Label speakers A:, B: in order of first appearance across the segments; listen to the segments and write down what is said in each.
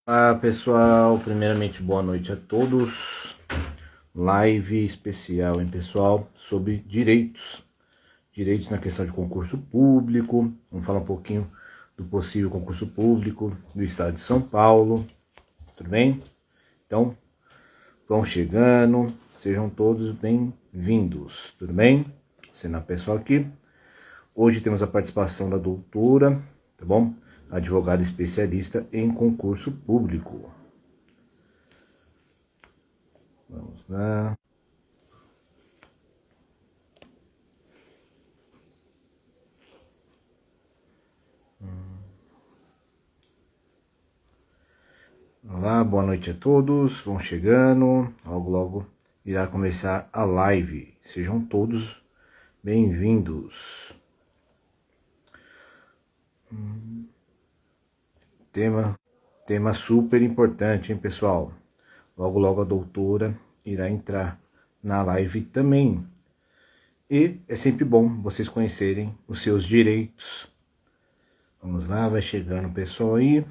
A: Olá pessoal, primeiramente boa noite a todos. Live especial, hein pessoal, sobre direitos. Direitos na questão de concurso público. Vamos falar um pouquinho do possível concurso público do estado de São Paulo. Tudo bem? Então, vão chegando, sejam todos bem-vindos. Tudo bem? Sendo a pessoa aqui. Hoje temos a participação da doutora, tá bom? Advogada especialista em concurso público. Vamos lá. Olá, boa noite a todos. Vão chegando. Logo irá começar a live. Sejam todos bem-vindos. Tema super importante, hein, pessoal? Logo a doutora irá entrar na live também. E é sempre bom vocês conhecerem os seus direitos. Vamos lá, vai chegando o pessoal aí.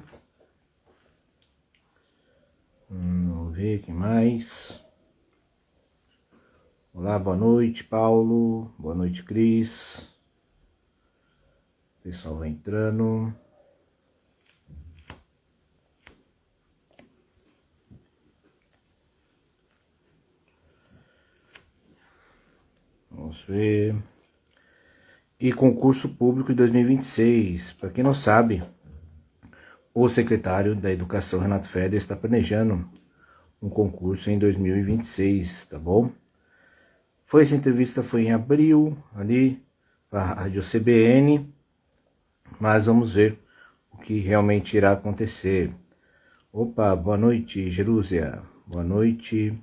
A: Vamos ver quem mais. Olá, boa noite, Paulo. Boa noite, Cris. O pessoal vai entrando. Vamos ver. E concurso público de 2026. Para quem não sabe, o secretário da Educação, Renato Feder, está planejando um concurso em 2026, tá bom? Essa entrevista foi em abril, ali, para a Rádio CBN, mas vamos ver o que realmente irá acontecer. Opa, boa noite, Jerúzia. Boa noite.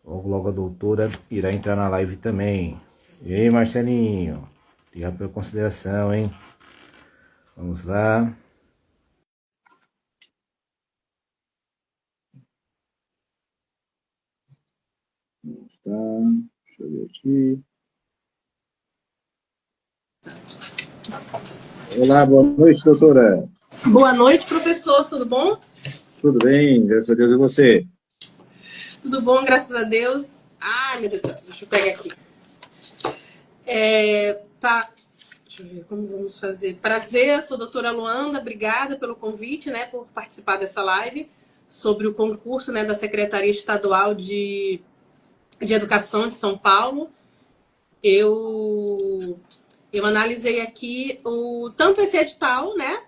A: Logo a doutora irá entrar na live também. E aí, Marcelinho? Obrigado pela consideração, hein? Vamos lá. Tá, deixa eu ver aqui. Olá, boa noite, doutora.
B: Boa noite, professor, tudo bom?
A: Tudo bem, graças a Deus, e você?
B: Tudo bom, graças a Deus. Ai, meu Deus do céu, deixa eu pegar aqui. Deixa eu ver como vamos fazer. Prazer, sou a doutora Luanda, obrigada pelo convite, né, por participar dessa live sobre o concurso, né, da Secretaria Estadual de Educação de São Paulo. Eu analisei aqui tanto esse edital, né,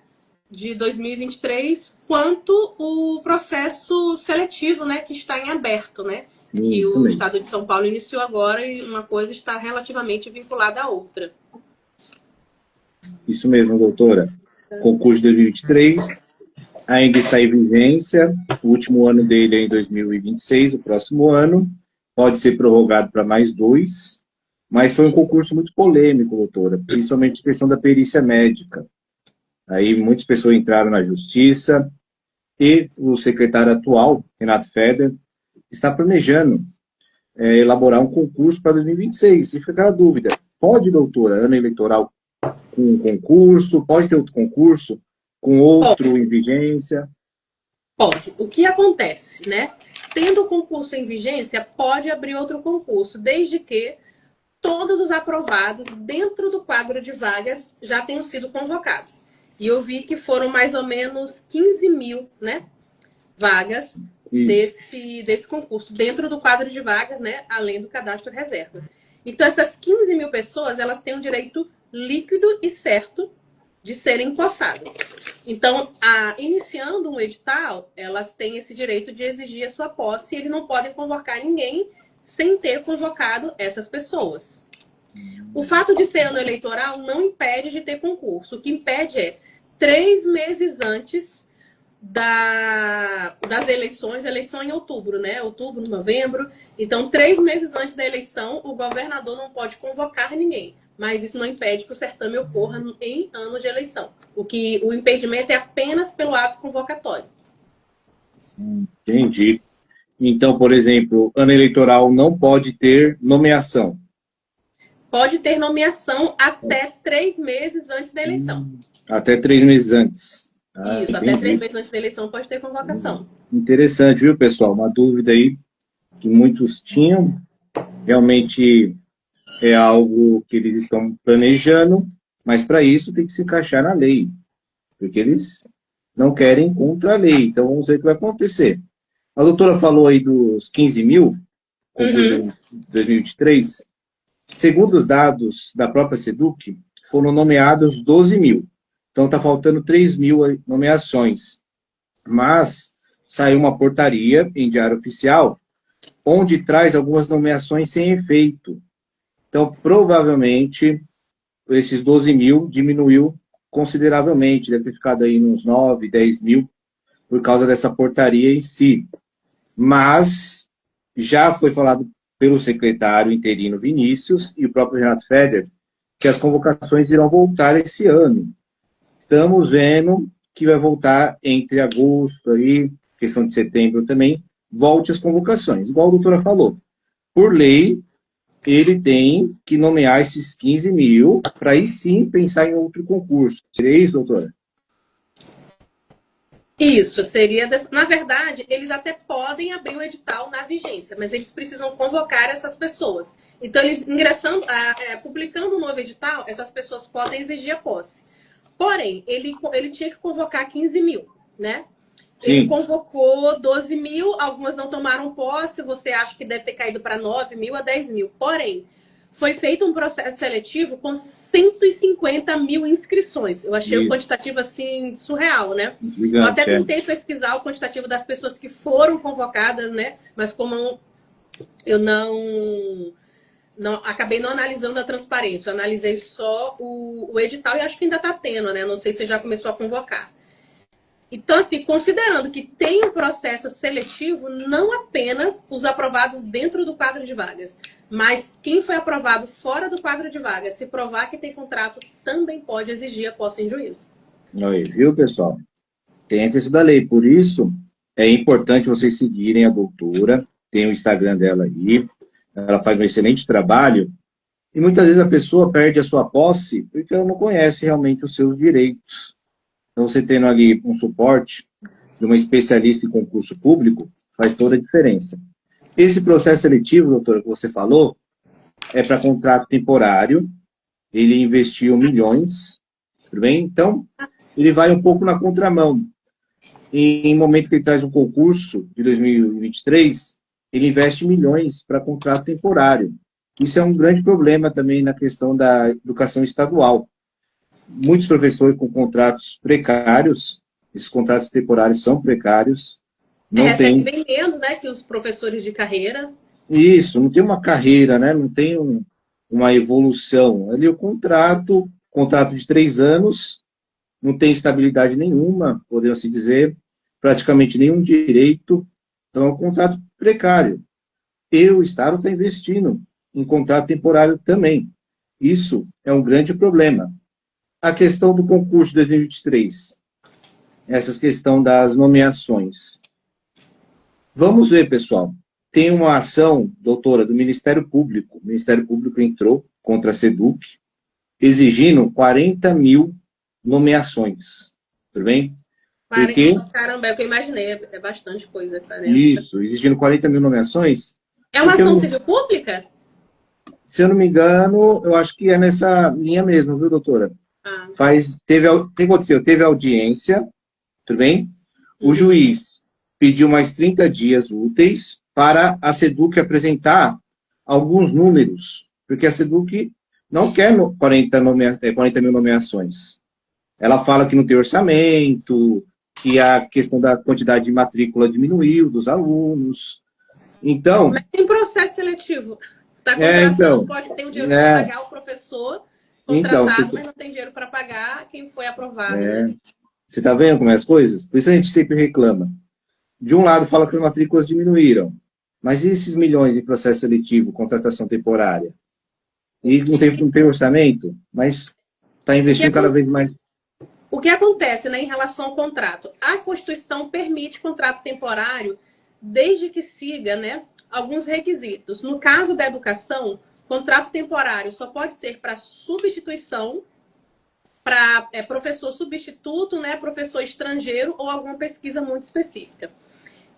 B: de 2023, quanto o processo seletivo, né, que está em aberto, né? Que o Estado de São Paulo iniciou agora e uma coisa está relativamente vinculada à outra.
A: Isso mesmo, doutora. Concurso de 2023 ainda está em vigência. O último ano dele é em 2026, o próximo ano. Pode ser prorrogado para mais 2. Mas foi um concurso muito polêmico, doutora, principalmente a questão da perícia médica. Aí muitas pessoas entraram na justiça e o secretário atual, Renato Feder, está planejando elaborar um concurso para 2026. E fica aquela dúvida, pode, doutora, ano eleitoral com um concurso, pode ter outro concurso com outro em vigência?
B: Pode. O que acontece, né? Tendo o concurso em vigência, pode abrir outro concurso, desde que todos os aprovados dentro do quadro de vagas já tenham sido convocados. E eu vi que foram mais ou menos 15 mil, né, vagas desse concurso, dentro do quadro de vagas, né, além do cadastro reserva. Então, essas 15 mil pessoas, elas têm um direito líquido e certo de serem empossadas. Então, iniciando um edital, elas têm esse direito de exigir a sua posse e eles não podem convocar ninguém sem ter convocado essas pessoas. O fato de ser ano eleitoral não impede de ter concurso. O que impede é 3 meses antes das eleições, eleição em outubro, né? Outubro, novembro. Então, 3 meses antes da eleição, o governador não pode convocar ninguém. Mas isso não impede que o certame ocorra em ano de eleição. O impedimento é apenas pelo ato convocatório.
A: Entendi. Então, por exemplo, ano eleitoral não pode ter nomeação?
B: Pode ter nomeação até 3 meses antes da eleição.
A: Até 3 meses antes.
C: Ah,
B: Isso, até 3 meses antes da eleição pode ter convocação.
C: Interessante, viu, pessoal? Uma dúvida aí que muitos tinham. Realmente é algo que eles estão planejando, mas para isso tem que se encaixar na lei, porque eles não querem contra a lei. Então vamos ver o que vai acontecer. A doutora falou aí dos 15 mil, concurso
B: Uhum.
C: de 2023. Segundo os dados da própria SEDUC, foram nomeados 12 mil. Então está faltando 3 mil nomeações. Mas saiu uma portaria em Diário Oficial, onde traz algumas nomeações sem efeito. Então, provavelmente, esses 12 mil diminuiu consideravelmente, deve ter ficado aí uns 9, 10 mil, por causa dessa portaria em si. Mas já foi falado pelo secretário interino Vinícius e o próprio Renato Feder que as convocações irão voltar esse ano. Estamos vendo que vai voltar entre agosto, aí, questão de setembro também, volte as convocações. Igual a doutora falou, por lei, ele tem que nomear esses 15 mil para aí sim pensar em outro concurso. Seria isso, doutora?
B: Isso, seria. Na verdade, eles até podem abrir o edital na vigência, mas eles precisam convocar essas pessoas. Então, eles ingressando, publicando um novo edital, essas pessoas podem exigir a posse. Porém, ele tinha que convocar 15 mil, né? Ele
C: Sim.
B: convocou 12 mil, algumas não tomaram posse, você acha que deve ter caído para 9 mil a 10 mil. Porém, foi feito um processo seletivo com 150 mil inscrições. Eu achei o quantitativo assim surreal, né? Eu até
C: Gigante,
B: tentei pesquisar o quantitativo das pessoas que foram convocadas, né? Mas como eu não acabei não analisando a transparência, eu analisei só o edital e acho que ainda está tendo, né? Não sei se já começou a convocar. Então, assim, considerando que tem um processo seletivo, não apenas os aprovados dentro do quadro de vagas, mas quem foi aprovado fora do quadro de vagas, se provar que tem contrato, também pode exigir a posse em juízo.
C: Aí, viu, pessoal? Tem a questão da lei. Por isso, é importante vocês seguirem a doutora. Tem o Instagram dela aí. Ela faz um excelente trabalho. E muitas vezes a pessoa perde a sua posse porque ela não conhece realmente os seus direitos. Então, você tendo ali um suporte de uma especialista em concurso público, faz toda a diferença. Esse processo seletivo, doutora, que você falou, é para contrato temporário. Ele investiu milhões, tudo bem? Então, ele vai um pouco na contramão. Em momento que ele traz um concurso de 2023, ele investe milhões para contrato temporário. Isso é um grande problema também na questão da educação estadual. Muitos professores com contratos precários, esses contratos temporários são precários, não
B: Recebe
C: tem
B: bem menos, né, que os professores de carreira.
C: isso, não tem uma carreira, né? Não tem uma evolução. Ali o contrato de 3 anos, não tem estabilidade nenhuma, podemos se dizer, praticamente nenhum direito, então é um contrato precário. E o Estado está investindo em contrato temporário também. Isso é um grande problema. A questão do concurso de 2023, essa questão das nomeações. Vamos ver, pessoal. Tem uma ação, doutora, do Ministério Público. O Ministério Público entrou contra a SEDUC, exigindo 40 mil nomeações. Tudo bem? Porque,
B: Caramba, é o que eu imaginei, é bastante coisa, 40.
C: isso, exigindo 40 mil nomeações.
B: É uma
C: Porque,
B: ação civil pública?
C: se eu não me engano, eu acho que é nessa linha mesmo, viu, doutora?
B: Ah.
C: O que aconteceu? Teve audiência, tudo bem? O juiz pediu mais 30 dias úteis para a SEDUC apresentar alguns números, porque a SEDUC não quer 40 mil nomeações. Ela fala que não tem orçamento, que a questão da quantidade de matrícula diminuiu dos alunos. Então.
B: Mas tem processo seletivo. Está contratando, pode ter o dinheiro para pagar o professor contratado, mas não tem dinheiro para pagar quem foi aprovado. Né?
C: Você está vendo como é as coisas? Por isso a gente sempre reclama. De um lado fala que as matrículas diminuíram, mas e esses milhões de processo seletivo, contratação temporária? E não tem orçamento, mas está investindo cada vez mais.
B: O que acontece, né, em relação ao contrato? A Constituição permite contrato temporário desde que siga, né, alguns requisitos. No caso da educação, contrato temporário só pode ser para substituição para professor substituto, né, professor estrangeiro ou alguma pesquisa muito específica.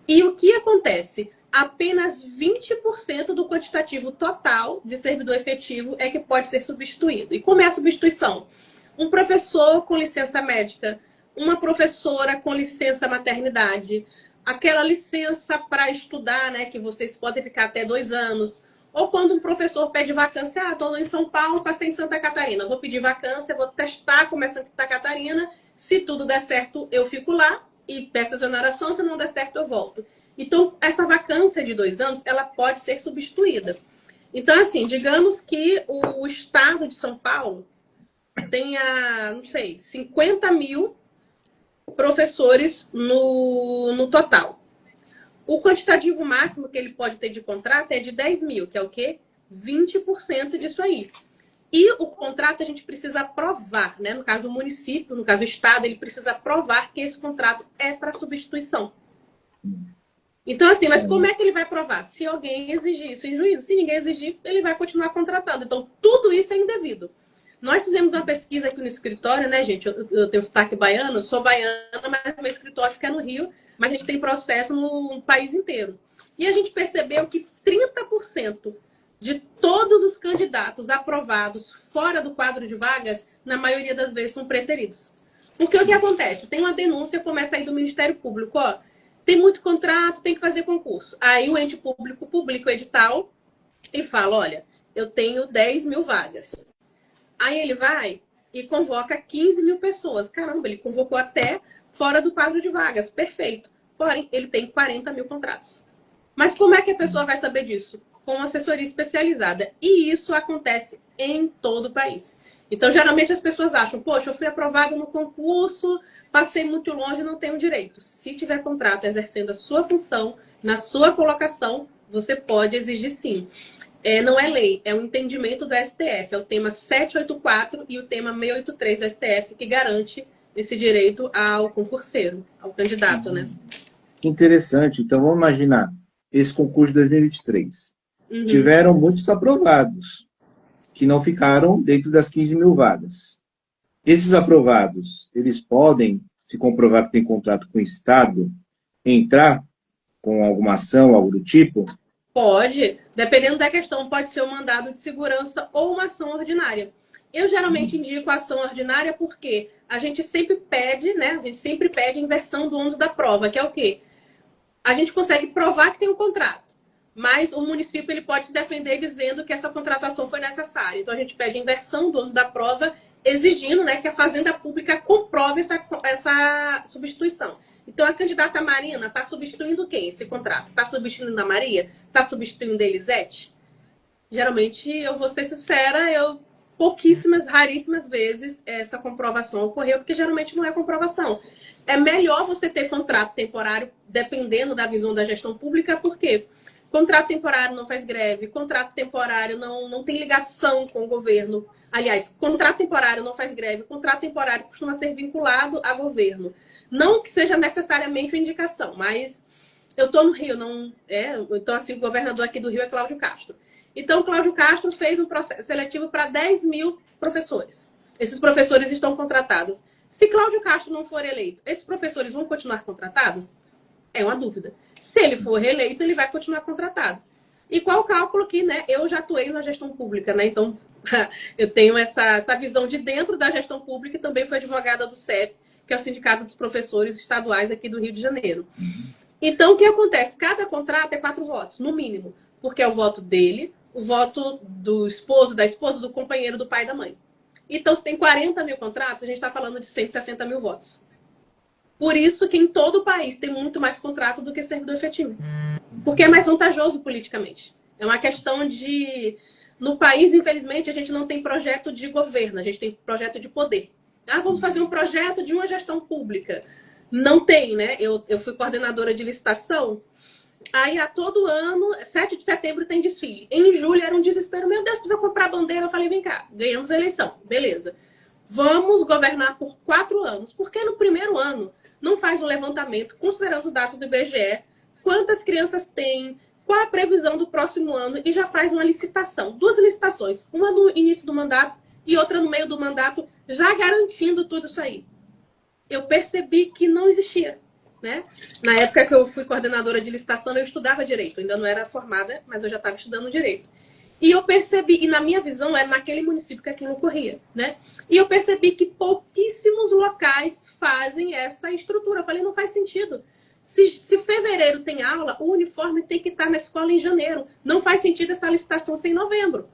B: E o que acontece? Apenas 20% do quantitativo total de servidor efetivo é que pode ser substituído. E como é a substituição? Um professor com licença médica, uma professora com licença maternidade, aquela licença para estudar, né, que vocês podem ficar até 2 anos. Ou quando um professor pede vacância, estou em São Paulo, passei em Santa Catarina, vou pedir vacância, vou testar como é Santa Catarina, se tudo der certo, eu fico lá e peço exoneração, se não der certo, eu volto. Então, essa vacância de 2 anos, ela pode ser substituída. Então, assim, digamos que o estado de São Paulo tenha, não sei, 50 mil professores no total. O quantitativo máximo que ele pode ter de contrato é de 10 mil, que é o quê? 20% disso aí. E o contrato a gente precisa aprovar, né? No caso, o município, no caso, o estado, ele precisa aprovar que esse contrato é para substituição. Então, assim, mas como é que ele vai provar? Se alguém exigir isso em juízo, se ninguém exigir, ele vai continuar contratando. Então, tudo isso é indevido. Nós fizemos uma pesquisa aqui no escritório, né, gente? Eu tenho sotaque baiano, eu sou baiana, mas meu escritório fica no Rio, mas a gente tem processo no país inteiro. E a gente percebeu que 30% de todos os candidatos aprovados fora do quadro de vagas, na maioria das vezes, são preteridos. Porque o que acontece? Tem uma denúncia, começa aí do Ministério Público, ó, tem muito contrato, tem que fazer concurso. Aí o ente público publica o edital e fala, olha, eu tenho 10 mil vagas. Aí ele vai e convoca 15 mil pessoas. Caramba, ele convocou até fora do quadro de vagas. Perfeito. Porém, ele tem 40 mil contratos. Mas como é que a pessoa vai saber disso? Com uma assessoria especializada. E isso acontece em todo o país. Então, geralmente as pessoas acham, poxa, eu fui aprovado no concurso, passei muito longe, não tenho direito. Se tiver contrato exercendo a sua função, na sua colocação, você pode exigir sim. Não é lei, é um entendimento do STF. É o tema 784 e o tema 683 do STF que garante esse direito ao concurseiro, ao candidato, né?
C: Que interessante. Então, vamos imaginar esse concurso de 2023.
B: Uhum.
C: Tiveram muitos aprovados, que não ficaram dentro das 15 mil vagas. Esses aprovados, eles podem, se comprovar que tem contrato com o Estado, entrar com alguma ação, algo do tipo?
B: Pode, dependendo da questão, pode ser um mandado de segurança ou uma ação ordinária. Eu geralmente indico a ação ordinária porque a gente sempre pede, né? A gente sempre pede inversão do ônus da prova, que é o quê? A gente consegue provar que tem um contrato, mas o município ele pode se defender dizendo que essa contratação foi necessária. Então a gente pede inversão do ônus da prova, exigindo, né, que a Fazenda Pública comprove essa substituição. Então, a candidata Marina está substituindo quem, esse contrato? Está substituindo a Maria? Está substituindo a Elisete? Geralmente, eu vou ser sincera, pouquíssimas, raríssimas vezes essa comprovação ocorreu, porque geralmente não é comprovação. É melhor você ter contrato temporário, dependendo da visão da gestão pública, porque contrato temporário não faz greve, contrato temporário não tem ligação com o governo. Aliás, contrato temporário não faz greve, contrato temporário costuma ser vinculado a governo. Não que seja necessariamente uma indicação, mas eu estou no Rio, então assim, o governador aqui do Rio é Cláudio Castro. Então, Cláudio Castro fez um processo seletivo para 10 mil professores. Esses professores estão contratados. Se Cláudio Castro não for eleito, esses professores vão continuar contratados? É uma dúvida. Se ele for reeleito, ele vai continuar contratado. E qual o cálculo que, né, eu já atuei na gestão pública, né? Então, eu tenho essa visão de dentro da gestão pública e também fui advogada do CEP, que é o Sindicato dos Professores Estaduais aqui do Rio de Janeiro. Então, o que acontece? Cada contrato é 4 votos, no mínimo. Porque é o voto dele, o voto do esposo, da esposa, do companheiro, do pai e da mãe. Então, se tem 40 mil contratos, a gente está falando de 160 mil votos. Por isso que em todo o país tem muito mais contrato do que servidor efetivo. Porque é mais vantajoso politicamente. É uma questão de... No país, infelizmente, a gente não tem projeto de governo, a gente tem projeto de poder. Vamos fazer um projeto de uma gestão pública. Não tem, né? Eu fui coordenadora de licitação. Aí, a todo ano, 7 de setembro tem desfile. Em julho era um desespero. Meu Deus, precisa comprar bandeira. Eu falei, vem cá, ganhamos a eleição. Beleza. Vamos governar por 4 anos. Porque no primeiro ano não faz um levantamento, considerando os dados do IBGE, quantas crianças tem, qual a previsão do próximo ano, e já faz uma licitação. 2 licitações. Uma no início do mandato e outra no meio do mandato, já garantindo tudo isso aí. Eu percebi que não existia, né? Na época que eu fui coordenadora de licitação, eu estudava direito. Eu ainda não era formada, mas eu já estava estudando direito. E eu percebi, e na minha visão, é naquele município que aquilo ocorria, né? E eu percebi que pouquíssimos locais fazem essa estrutura. Eu falei, não faz sentido. Se fevereiro tem aula, o uniforme tem que estar na escola em janeiro. Não faz sentido essa licitação ser em novembro.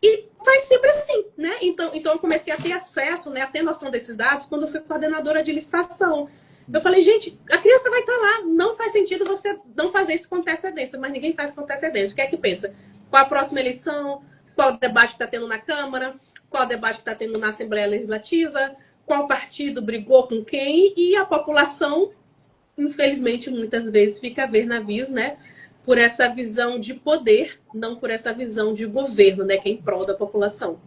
B: E faz sempre assim, né? Então eu comecei a ter acesso, né, a ter noção desses dados quando eu fui coordenadora de licitação. Eu falei, gente, a criança vai estar lá. Não faz sentido você não fazer isso com antecedência, mas ninguém faz com antecedência. O que é que pensa? Qual a próxima eleição? Qual o debate que está tendo na Câmara? Qual o debate que está tendo na Assembleia Legislativa? Qual partido brigou com quem? E a população, infelizmente, muitas vezes fica a ver navios, né? Por essa visão de poder, não por essa visão de governo, né? Que é em prol da população.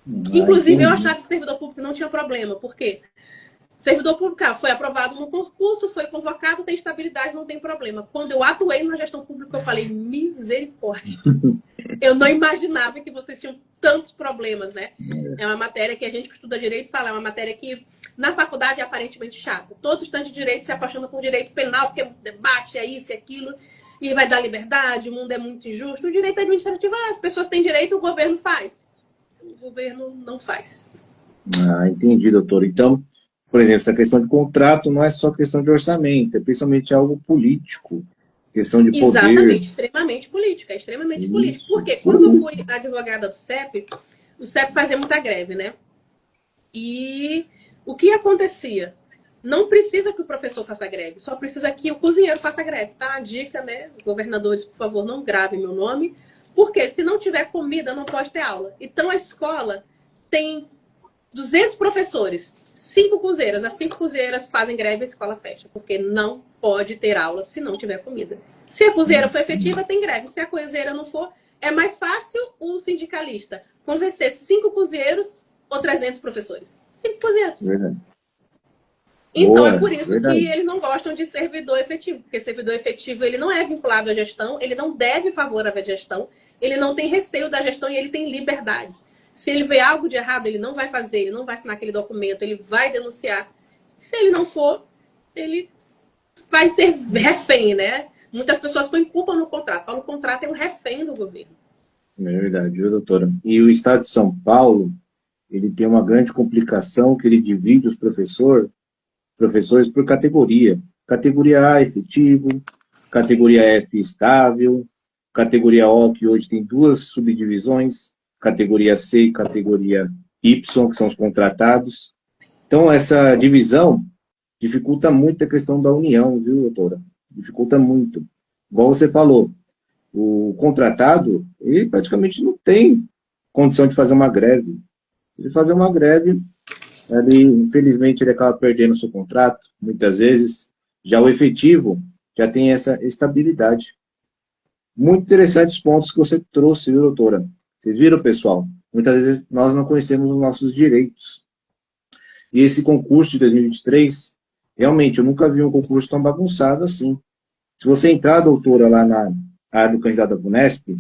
B: Inclusive, eu achava que servidor público não tinha problema. Por quê? Servidor público foi aprovado no concurso, foi convocado, tem estabilidade, não tem problema. Quando eu atuei na gestão pública, eu falei, misericórdia. Eu não imaginava que vocês tinham tantos problemas, né? É uma matéria que a gente que estuda direito fala, é uma matéria que na faculdade é aparentemente chata. Todos os estudantes de direito se apaixonam por direito penal, porque debate é isso e aquilo, e vai dar liberdade, o mundo é muito injusto. O direito administrativo, as pessoas têm direito, o governo faz. O governo não faz.
C: Entendi, doutor. Então, por exemplo, essa questão de contrato não é só questão de orçamento, é principalmente algo político, questão de poder.
B: Exatamente, extremamente política, extremamente político. Porque quando eu fui advogada do CEP, o CEP fazia muita greve, né? E o que acontecia? Não precisa que o professor faça greve, só precisa que o cozinheiro faça greve, tá? A dica, né? Governadores, por favor, não gravem meu nome, porque se não tiver comida, não pode ter aula. Então a escola tem 200 professores, 5 cozinheiras. As 5 cozinheiras fazem greve e a escola fecha, porque não pode ter aula se não tiver comida. Se a cozinheira for efetiva, tem greve. Se a cozinheira não for, é mais fácil o sindicalista convencer 5 cozinheiros ou 300 professores. 5 cozinheiros.
C: Verdade.
B: Então,
C: Boa,
B: é por isso
C: verdade.
B: que eles não gostam de servidor efetivo, porque servidor efetivo ele não é vinculado à gestão, ele não deve favor à gestão, ele não tem receio da gestão e ele tem liberdade. Se ele vê algo de errado, ele não vai fazer, ele não vai assinar aquele documento, ele vai denunciar. Se ele não for, ele vai ser refém, né? Muitas pessoas põem culpa no contrato. Falam que o contrato é um refém do governo.
C: É verdade, viu, doutora? E o Estado de São Paulo, ele tem uma grande complicação que ele divide os professores por categoria. Categoria A, efetivo, categoria F, estável, categoria O, que hoje tem 2 subdivisões, categoria C e categoria Y, que são os contratados. Então, essa divisão dificulta muito a questão da união, viu, doutora? Dificulta muito. Igual você falou, o contratado, ele praticamente não tem condição de fazer uma greve. Se ele fazer uma greve, infelizmente, ele acaba perdendo o seu contrato, muitas vezes. Já o efetivo já tem essa estabilidade. Muito interessantes pontos que você trouxe, viu, doutora? Vocês viram, pessoal? Muitas vezes nós não conhecemos os nossos direitos. E esse concurso de 2023, realmente, eu nunca vi um concurso tão bagunçado assim. Se você entrar, doutora, lá na área do candidato da VUNESP,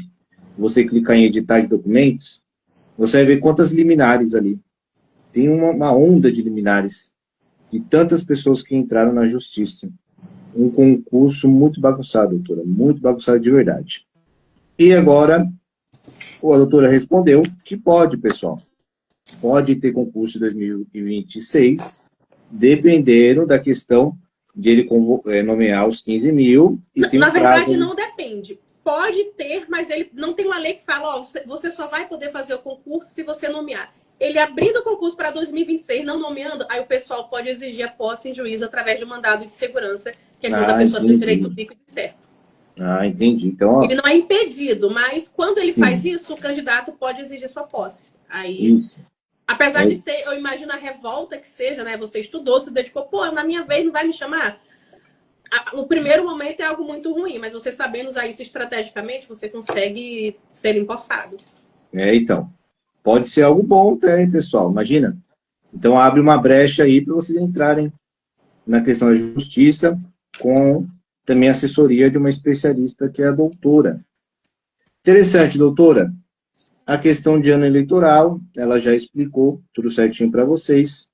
C: você clicar em editar de documentos, você vai ver quantas liminares ali. Tem uma onda de liminares, de tantas pessoas que entraram na justiça. Um concurso muito bagunçado, doutora, muito bagunçado de verdade. E agora, a doutora respondeu que pode, pessoal. Pode ter concurso em 2026, dependendo da questão de ele nomear os 15 mil. E tem
B: Na verdade, não depende. Pode ter, mas ele não tem uma lei que fala, você só vai poder fazer o concurso se você nomear. Ele abrindo o concurso para 2026, não nomeando, aí o pessoal pode exigir a posse em juízo através de um mandado de segurança, que é quando a pessoa tem o direito líquido e certo.
C: Entendi. Então,
B: ele não é impedido, mas quando ele faz isso, o candidato pode exigir sua posse. Aí, apesar de ser, eu imagino a revolta que seja, né? Você estudou, se dedicou, pô, na minha vez não vai me chamar? O primeiro momento é algo muito ruim, mas você sabendo usar isso estrategicamente, você consegue ser empossado.
C: Então. Pode ser algo bom também, pessoal. Imagina. Então, abre uma brecha aí para vocês entrarem na questão da justiça com também a assessoria de uma especialista que é a doutora. Interessante, doutora. a questão de ano eleitoral, ela já explicou tudo certinho para vocês.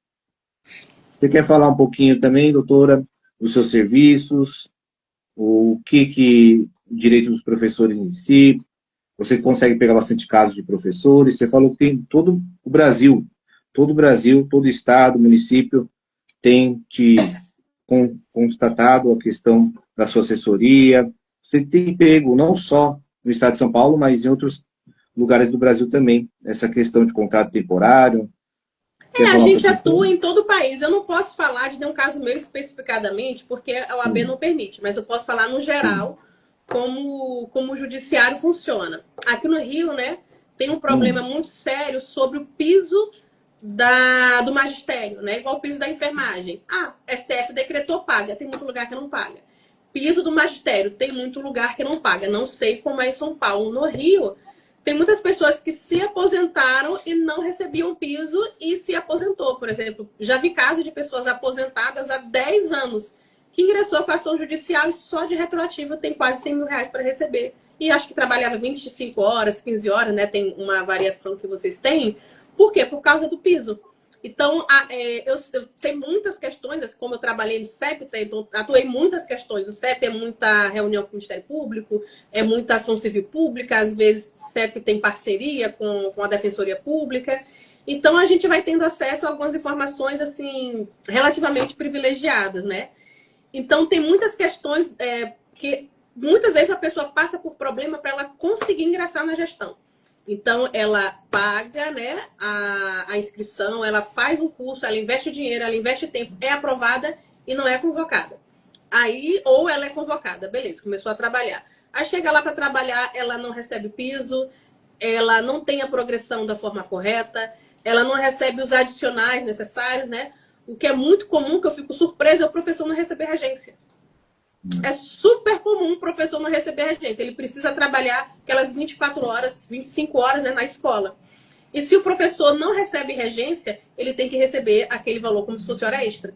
C: Você quer falar um pouquinho também, doutora, dos seus serviços, o que direito dos professores em si? Você consegue pegar bastante casos de professores. Você falou que tem todo o Brasil, todo estado, município tem te constatado a questão da sua assessoria. Você tem pego não só no estado de São Paulo, mas em outros lugares do Brasil também, essa questão de contrato temporário.
B: A gente atua em todo o país. Eu não posso falar de nenhum caso meu especificadamente, porque a OAB não permite, mas eu posso falar no geral como o judiciário funciona. Aqui no Rio, né, tem um problema muito sério sobre o piso do magistério, né? Igual o piso da enfermagem. STF decretou, paga. Tem muito lugar que não paga. Piso do magistério, tem muito lugar que não paga. Não sei como é em São Paulo. No Rio, tem muitas pessoas que se aposentaram e não recebiam piso e se aposentou, por exemplo. Já vi casos de pessoas aposentadas há 10 anos que ingressou com a ação judicial e só de retroativo tem quase 100 mil reais para receber. E acho que trabalhava 25 horas, 15 horas, né? Tem uma variação que vocês têm. Por quê? Por causa do piso. Então, eu sei muitas questões, como eu trabalhei no CEP, então atuei em muitas questões. O CEP é muita reunião com o Ministério Público, é muita ação civil pública, às vezes o CEP tem parceria com a Defensoria Pública. Então, a gente vai tendo acesso a algumas informações, assim, relativamente privilegiadas, né? Então, tem muitas questões que muitas vezes a pessoa passa por problema para ela conseguir ingressar na gestão. Então, ela paga, né, a inscrição, ela faz um curso, ela investe dinheiro, ela investe tempo, é aprovada e não é convocada. Aí, ou ela é convocada, beleza, começou a trabalhar. Aí chega lá para trabalhar, ela não recebe piso, ela não tem a progressão da forma correta, ela não recebe os adicionais necessários, né? O que é muito comum, que eu fico surpresa, é o professor não receber regência. É super comum o professor não receber regência. Ele precisa trabalhar aquelas 24 horas, 25 horas, né, na escola. E se o professor não recebe regência, ele tem que receber aquele valor como se fosse hora extra.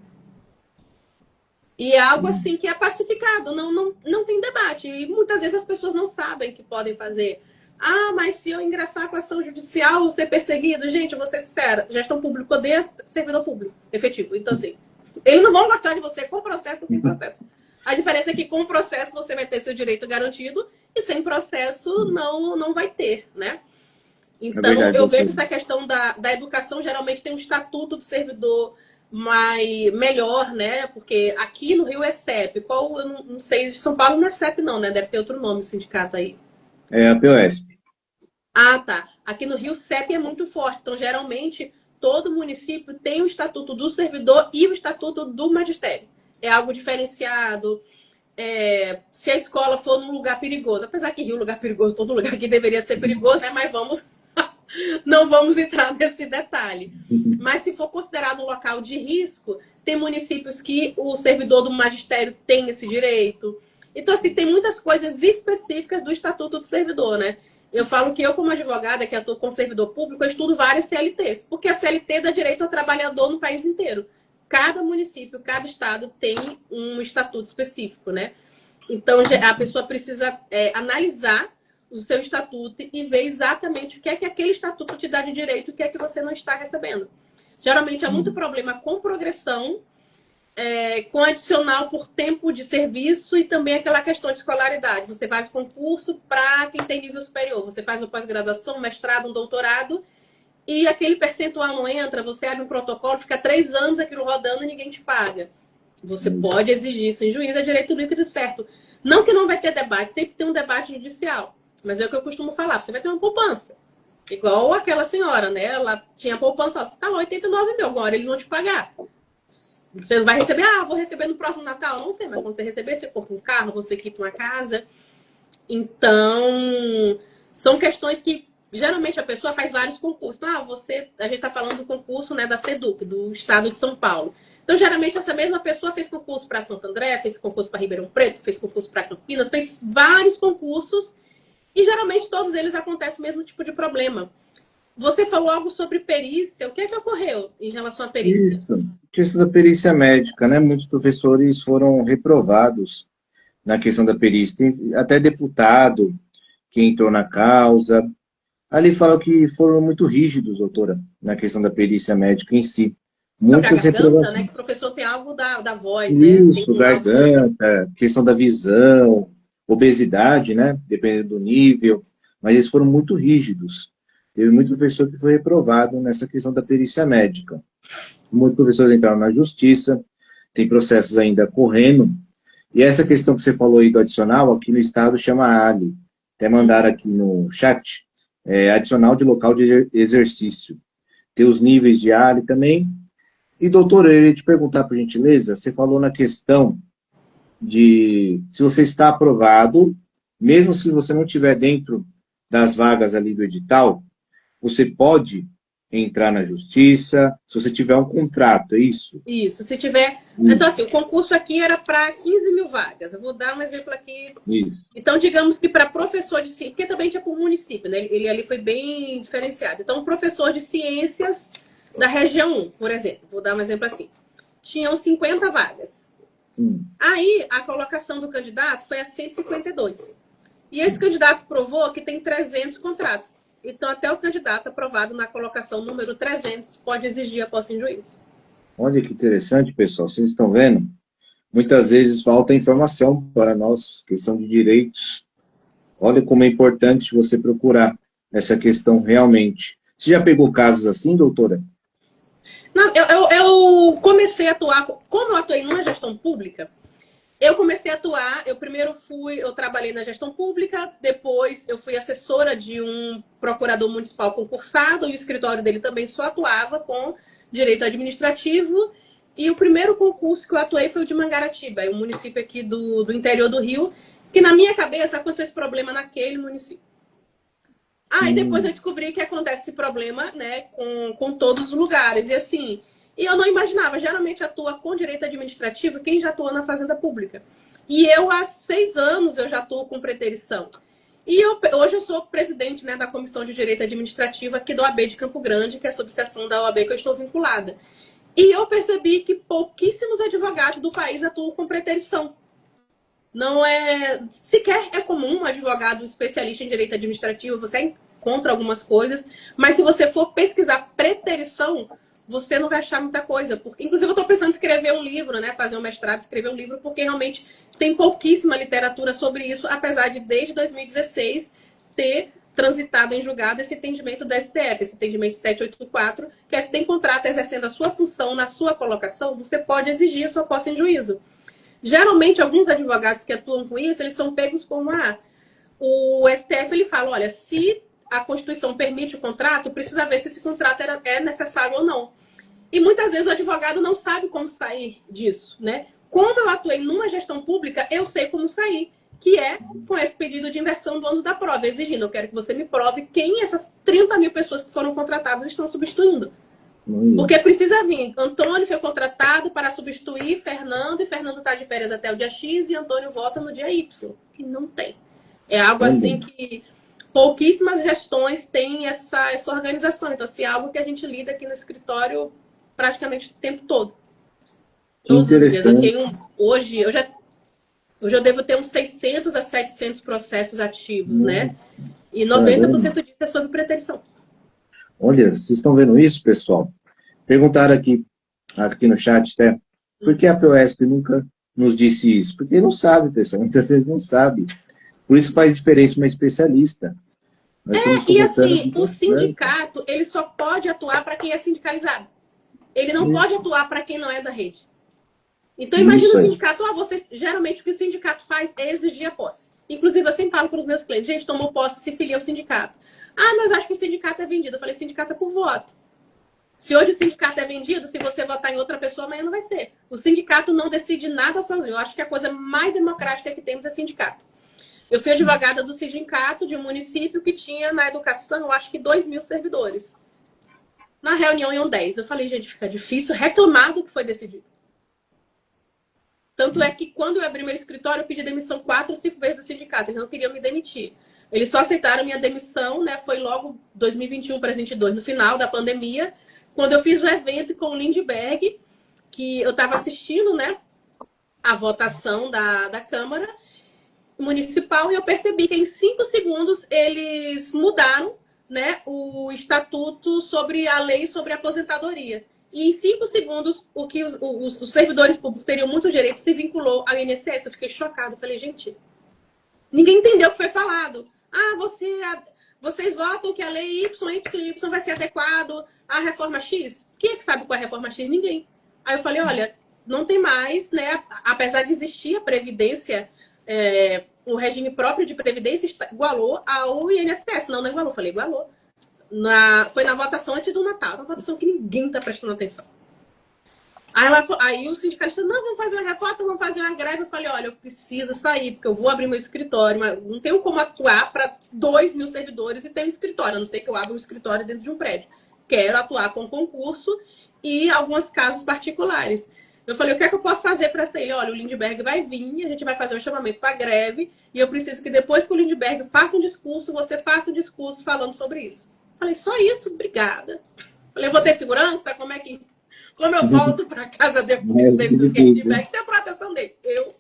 B: E é algo assim que é pacificado, não tem debate. E muitas vezes as pessoas não sabem que podem fazer. Mas se eu ingressar com ação judicial, vou ser perseguido. Gente, eu vou ser sincera, gestão pública odeia servidor público efetivo. Então, assim, eles não vão gostar de você com processo ou sem processo. A diferença é que com o processo você vai ter seu direito garantido e sem processo não vai ter, né? Então, eu vejo essa questão da educação, geralmente tem um estatuto do servidor melhor, né? Porque aqui no Rio é CEP. Eu não sei, São Paulo não é CEP não, né? Deve ter outro nome o sindicato aí.
C: É a POSP.
B: Tá. Aqui no Rio, CEP é muito forte. Então, geralmente, todo município tem o estatuto do servidor e o estatuto do magistério. É algo diferenciado. Se a escola for num lugar perigoso, apesar que Rio é um lugar perigoso, todo lugar aqui deveria ser perigoso, né? Mas não vamos entrar nesse detalhe. Mas se for considerado um local de risco, tem municípios que o servidor do magistério tem esse direito. Então, assim, tem muitas coisas específicas do Estatuto do Servidor, né? Eu falo que eu, como advogada, que atuo com servidor público, eu estudo várias CLTs, porque a CLT dá direito ao trabalhador no país inteiro. Cada município, cada estado tem um estatuto específico, né? Então, a pessoa precisa analisar o seu estatuto e ver exatamente o que é que aquele estatuto te dá de direito e o que é que você não está recebendo. Geralmente, há muito problema com progressão, com adicional por tempo de serviço e também aquela questão de escolaridade. Você faz concurso para quem tem nível superior. Você faz uma pós-graduação, mestrado, um doutorado e aquele percentual não entra, você abre um protocolo, fica 3 anos aquilo rodando e ninguém te paga. Você pode exigir isso em juízo, é direito líquido certo. Não que não vai ter debate, sempre tem um debate judicial. Mas é o que eu costumo falar, você vai ter uma poupança. Igual aquela senhora, né? Ela tinha poupança, você tá lá, 89 mil, agora eles vão te pagar. Você vai receber, vou receber no próximo Natal. Não sei, mas quando você receber, você compra um carro, você quita uma casa. Então, são questões que geralmente a pessoa faz vários concursos. A gente está falando do concurso, né, da SEDUC, do estado de São Paulo. Então, geralmente, essa mesma pessoa fez concurso para Santo André, fez concurso para Ribeirão Preto, fez concurso para Campinas, fez vários concursos e geralmente todos eles acontecem o mesmo tipo de problema. Você falou algo sobre perícia. O que é que ocorreu em relação à perícia?
C: Isso, questão da perícia médica, né? Muitos professores foram reprovados na questão da perícia. Tem até deputado que entrou na causa. Ali fala que foram muito rígidos, doutora, na questão da perícia médica em si.
B: Sobre a
C: Muitas
B: garganta, né?
C: reprovações.
B: Que o professor tem algo da voz, né? Tem
C: Isso,
B: uma alteração.
C: garganta, questão da visão, obesidade, né? Dependendo do nível. Mas eles foram muito rígidos. Teve muito professor que foi reprovado nessa questão da perícia médica. Muitos professores entraram na justiça, tem processos ainda correndo. E essa questão que você falou aí do adicional, aqui no estado chama ALI. Até mandaram aqui no chat, adicional de local de exercício. Tem os níveis de ALI também. E, doutora, eu ia te perguntar, por gentileza, você falou na questão de se você está aprovado, mesmo se você não estiver dentro das vagas ali do edital, você pode entrar na justiça, se você tiver um contrato, é isso?
B: Isso, se tiver. Então, assim, o concurso aqui era para 15 mil vagas. Eu vou dar um exemplo aqui.
C: Isso.
B: Então, digamos que para professor de ciências, porque também tinha por município, né? Ele ali foi bem diferenciado. Então, professor de ciências da região 1, por exemplo, vou dar um exemplo assim. Tinham 50 vagas. Aí, a colocação do candidato foi a 152. E esse candidato provou que tem 300 contratos. Então, até o candidato aprovado na colocação número 300 pode exigir a posse em juízo.
C: Olha que interessante, pessoal. Vocês estão vendo? Muitas vezes falta informação para nós, questão de direitos. Olha como é importante você procurar essa questão realmente. Você já pegou casos assim, doutora?
B: Não, eu comecei a atuar, como eu atuei numa gestão pública, eu comecei a atuar, eu trabalhei na gestão pública, depois eu fui assessora de um procurador municipal concursado, e o escritório dele também só atuava com direito administrativo, e o primeiro concurso que eu atuei foi o de Mangaratiba, um município aqui do interior do Rio, que na minha cabeça aconteceu esse problema naquele município. Aí depois eu descobri que acontece esse problema, né, com todos os lugares. E assim, e eu não imaginava, geralmente atua com direito administrativo quem já atua na fazenda pública. E eu, há 6 anos, eu já atuo com preterição. E hoje eu sou presidente, né, da Comissão de Direito Administrativo aqui do OAB de Campo Grande, que é a subseção da OAB que eu estou vinculada. E eu percebi que pouquíssimos advogados do país atuam com preterição. Não é... Sequer é comum um advogado especialista em direito administrativo, você encontra algumas coisas, mas se você for pesquisar preterição, você não vai achar muita coisa. Inclusive, eu estou pensando em escrever um livro, né? Fazer um mestrado, escrever um livro, porque realmente tem pouquíssima literatura sobre isso, apesar de, desde 2016, ter transitado em julgado esse entendimento da STF, esse entendimento 784, que é se tem contrato exercendo a sua função na sua colocação, você pode exigir a sua posse em juízo. Geralmente, alguns advogados que atuam com isso, eles são pegos como o STF, ele fala, olha, se a Constituição permite o contrato, precisa ver se esse contrato é necessário ou não. E muitas vezes o advogado não sabe como sair disso, né? Como eu atuei numa gestão pública, eu sei como sair, que é com esse pedido de inversão do ônus da prova, exigindo, eu quero que você me prove quem essas 30 mil pessoas que foram contratadas estão substituindo. Porque precisa vir. Antônio foi contratado para substituir Fernando, e Fernando está de férias até o dia X, e Antônio volta no dia Y. E não tem. É algo assim que pouquíssimas gestões têm essa organização. Então, assim, é algo que a gente lida aqui no escritório praticamente o tempo todo. Todos os dias. Hoje eu devo ter uns 600 a 700 processos ativos, né? E 90% disso é sobre preterição.
C: Olha, vocês estão vendo isso, pessoal? Perguntaram aqui no chat, até, por que a POSP nunca nos disse isso? Porque não sabe, pessoal, muitas vezes não sabe. Por isso faz diferença uma especialista.
B: E assim, o sindicato, ele só pode atuar para quem é sindicalizado. Ele não pode atuar para quem não é da rede. Então, imagina o sindicato, geralmente o que o sindicato faz é exigir a posse. Inclusive, eu sempre falo para os meus clientes, gente, tomou posse, se filia ao sindicato. Ah, mas acho que o sindicato é vendido. Eu falei, sindicato é por voto. Se hoje o sindicato é vendido, se você votar em outra pessoa, amanhã não vai ser. O sindicato não decide nada sozinho. Eu acho que a coisa mais democrática que temos é sindicato. Eu fui advogada do sindicato de um município que tinha na educação, eu acho que 2.000 servidores. Na reunião iam 10. Eu falei, gente, fica difícil reclamar do que foi decidido. Tanto é que quando eu abri meu escritório, eu pedi demissão 4 ou 5 vezes do sindicato. Eles não queriam me demitir. Eles só aceitaram minha demissão, né? Foi logo 2021 para 2022, no final da pandemia, quando eu fiz o evento com o Lindbergh, que eu estava assistindo, né, a votação da Câmara Municipal, e eu percebi que em 5 segundos eles mudaram né, o estatuto sobre a lei sobre aposentadoria. E em 5 segundos, o que os servidores públicos teriam muitos direitos se vinculou ao INSS. Eu fiquei chocada. Falei, gente, ninguém entendeu o que foi falado. Ah, vocês votam que a lei Y vai ser adequado à reforma X? Quem é que sabe qual é a reforma X? Ninguém. Aí eu falei, olha, não tem mais, né? Apesar de existir a Previdência, o regime próprio de Previdência igualou ao INSS. Não igualou. Eu falei, igualou. Foi na votação antes do Natal. Uma votação que ninguém está prestando atenção. Aí o sindicalista, não, vamos fazer uma revolta, vamos fazer uma greve. Eu falei, olha, eu preciso sair, porque eu vou abrir meu escritório, mas não tenho como atuar para 2.000 servidores e ter um escritório, a não ser que eu abra um escritório dentro de um prédio. Quero atuar com concurso e alguns casos particulares. Eu falei, o que é que eu posso fazer para sair? Olha, o Lindbergh vai vir, a gente vai fazer um chamamento para greve, e eu preciso que depois que o Lindbergh faça um discurso, você faça um discurso falando sobre isso. Eu falei, só isso? Obrigada. Eu falei, eu vou ter segurança? Como eu volto para casa depois desse Lindbergh? Tem a proteção dele. Eu